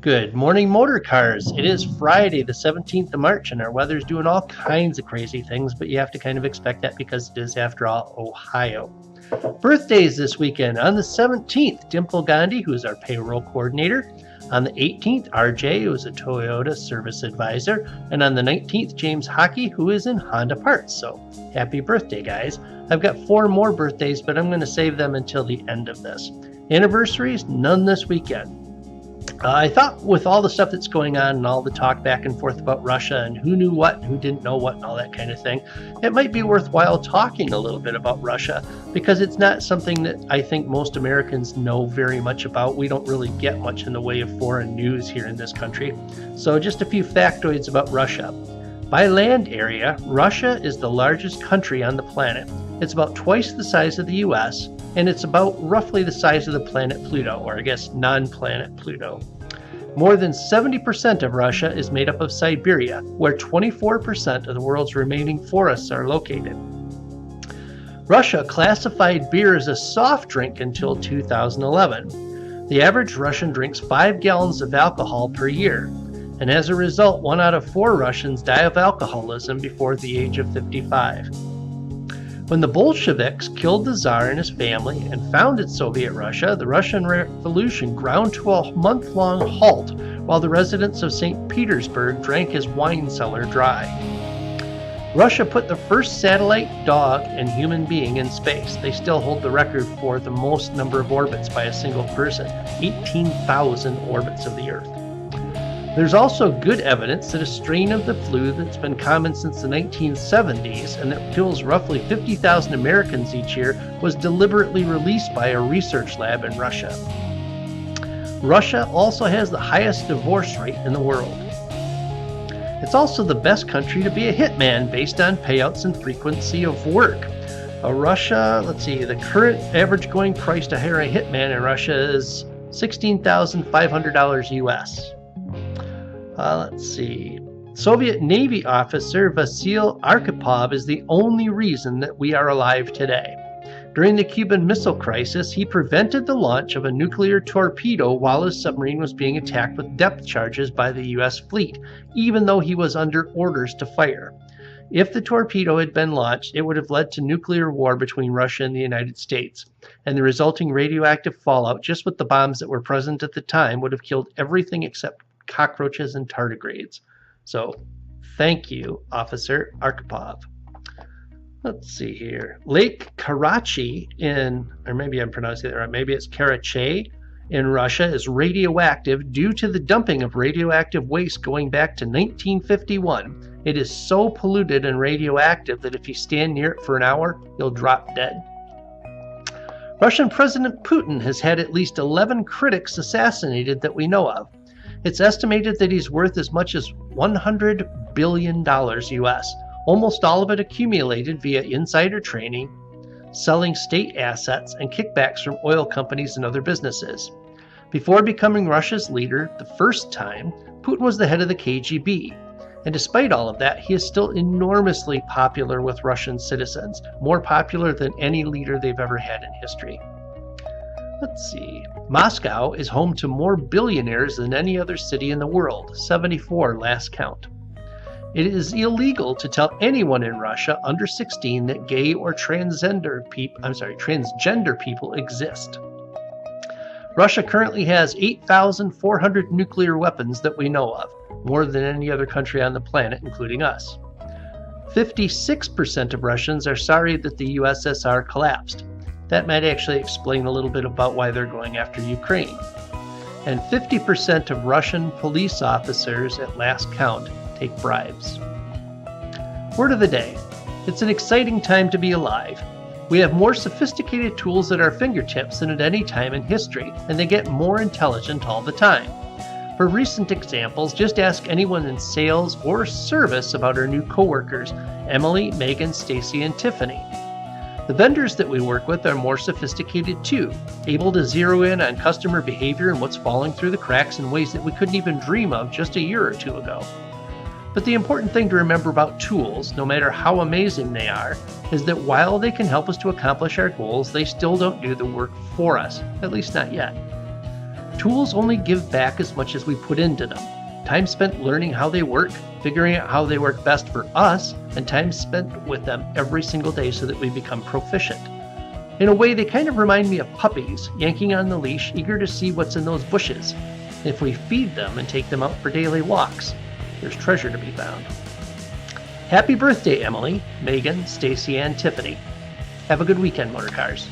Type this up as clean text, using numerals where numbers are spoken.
Good morning, motor cars. It is Friday, the 17th of March, and our weather's doing all kinds of crazy things, but you have to kind of expect that because it is, after all, Ohio. Birthdays this weekend. On the 17th, Dimple Gandhi, who's our payroll coordinator. On the 18th, RJ, who is a Toyota service advisor. And on the 19th, James Hockey, who is in Honda Parts. So, happy birthday, guys. I've got 4 more birthdays, but I'm going to save them until the end of this. Anniversaries, none this weekend. I thought with all the stuff that's going on and all the talk back and forth about Russia and who knew what and who didn't know what and all that kind of thing, it might be worthwhile talking a little bit about Russia because it's not something that I think most Americans know very much about. We don't really get much in the way of foreign news here in this country. So just a few factoids about Russia. By land area, Russia is the largest country on the planet. It's about twice the size of the US, and it's about roughly the size of the planet Pluto, or I guess non-planet Pluto. More than 70% of Russia is made up of Siberia, where 24% of the world's remaining forests are located. Russia classified beer as a soft drink until 2011. The average Russian drinks 5 gallons of alcohol per year, and as a result, 1 out of 4 Russians die of alcoholism before the age of 55. When the Bolsheviks killed the Tsar and his family and founded Soviet Russia, the Russian Revolution ground to a month-long halt while the residents of St. Petersburg drank his wine cellar dry. Russia put the first satellite, dog, and human being in space. They still hold the record for the most number of orbits by a single person, 18,000 orbits of the Earth. There's also good evidence that a strain of the flu that's been common since the 1970s and that kills roughly 50,000 Americans each year was deliberately released by a research lab in Russia. Russia also has the highest divorce rate in the world. It's also the best country to be a hitman based on payouts and frequency of work. The current average going price to hire a hitman in Russia is $16,500 US. Soviet Navy officer Vasil Arkhipov is the only reason that we are alive today. During the Cuban Missile Crisis, he prevented the launch of a nuclear torpedo while his submarine was being attacked with depth charges by the U.S. fleet, even though he was under orders to fire. If the torpedo had been launched, it would have led to nuclear war between Russia and the United States, and the resulting radioactive fallout just with the bombs that were present at the time would have killed everything except cockroaches and tardigrades. So, thank you, Officer Arkhipov. Let's see here. Lake Karachi or maybe I'm pronouncing it right, maybe it's Karachay in Russia is radioactive due to the dumping of radioactive waste going back to 1951. It is so polluted and radioactive that if you stand near it for an hour, you'll drop dead. Russian President Putin has had at least 11 critics assassinated that we know of. It's estimated that he's worth as much as $100 billion US, almost all of it accumulated via insider trading, selling state assets, and kickbacks from oil companies and other businesses. Before becoming Russia's leader the first time, Putin was the head of the KGB. And despite all of that, he is still enormously popular with Russian citizens, more popular than any leader they've ever had in history. Moscow is home to more billionaires than any other city in the world, 74 last count. It is illegal to tell anyone in Russia under 16 that gay or transgender people exist. Russia currently has 8,400 nuclear weapons that we know of, more than any other country on the planet, including us. 56% of Russians are sorry that the USSR collapsed. That might actually explain a little bit about why they're going after Ukraine. And 50% of Russian police officers, at last count, take bribes. Word of the day. It's an exciting time to be alive. We have more sophisticated tools at our fingertips than at any time in history, and they get more intelligent all the time. For recent examples, just ask anyone in sales or service about our new coworkers, Emily, Megan, Stacy, and Tiffany. The vendors that we work with are more sophisticated too, able to zero in on customer behavior and what's falling through the cracks in ways that we couldn't even dream of just a year or two ago. But the important thing to remember about tools, no matter how amazing they are, is that while they can help us to accomplish our goals, they still don't do the work for us, at least not yet. Tools only give back as much as we put into them. Time spent learning how they work, figuring out how they work best for us, and time spent with them every single day so that we become proficient. In a way, they kind of remind me of puppies, yanking on the leash, eager to see what's in those bushes. If we feed them and take them out for daily walks, there's treasure to be found. Happy birthday, Emily, Megan, Stacy, and Tiffany. Have a good weekend, Motorcars.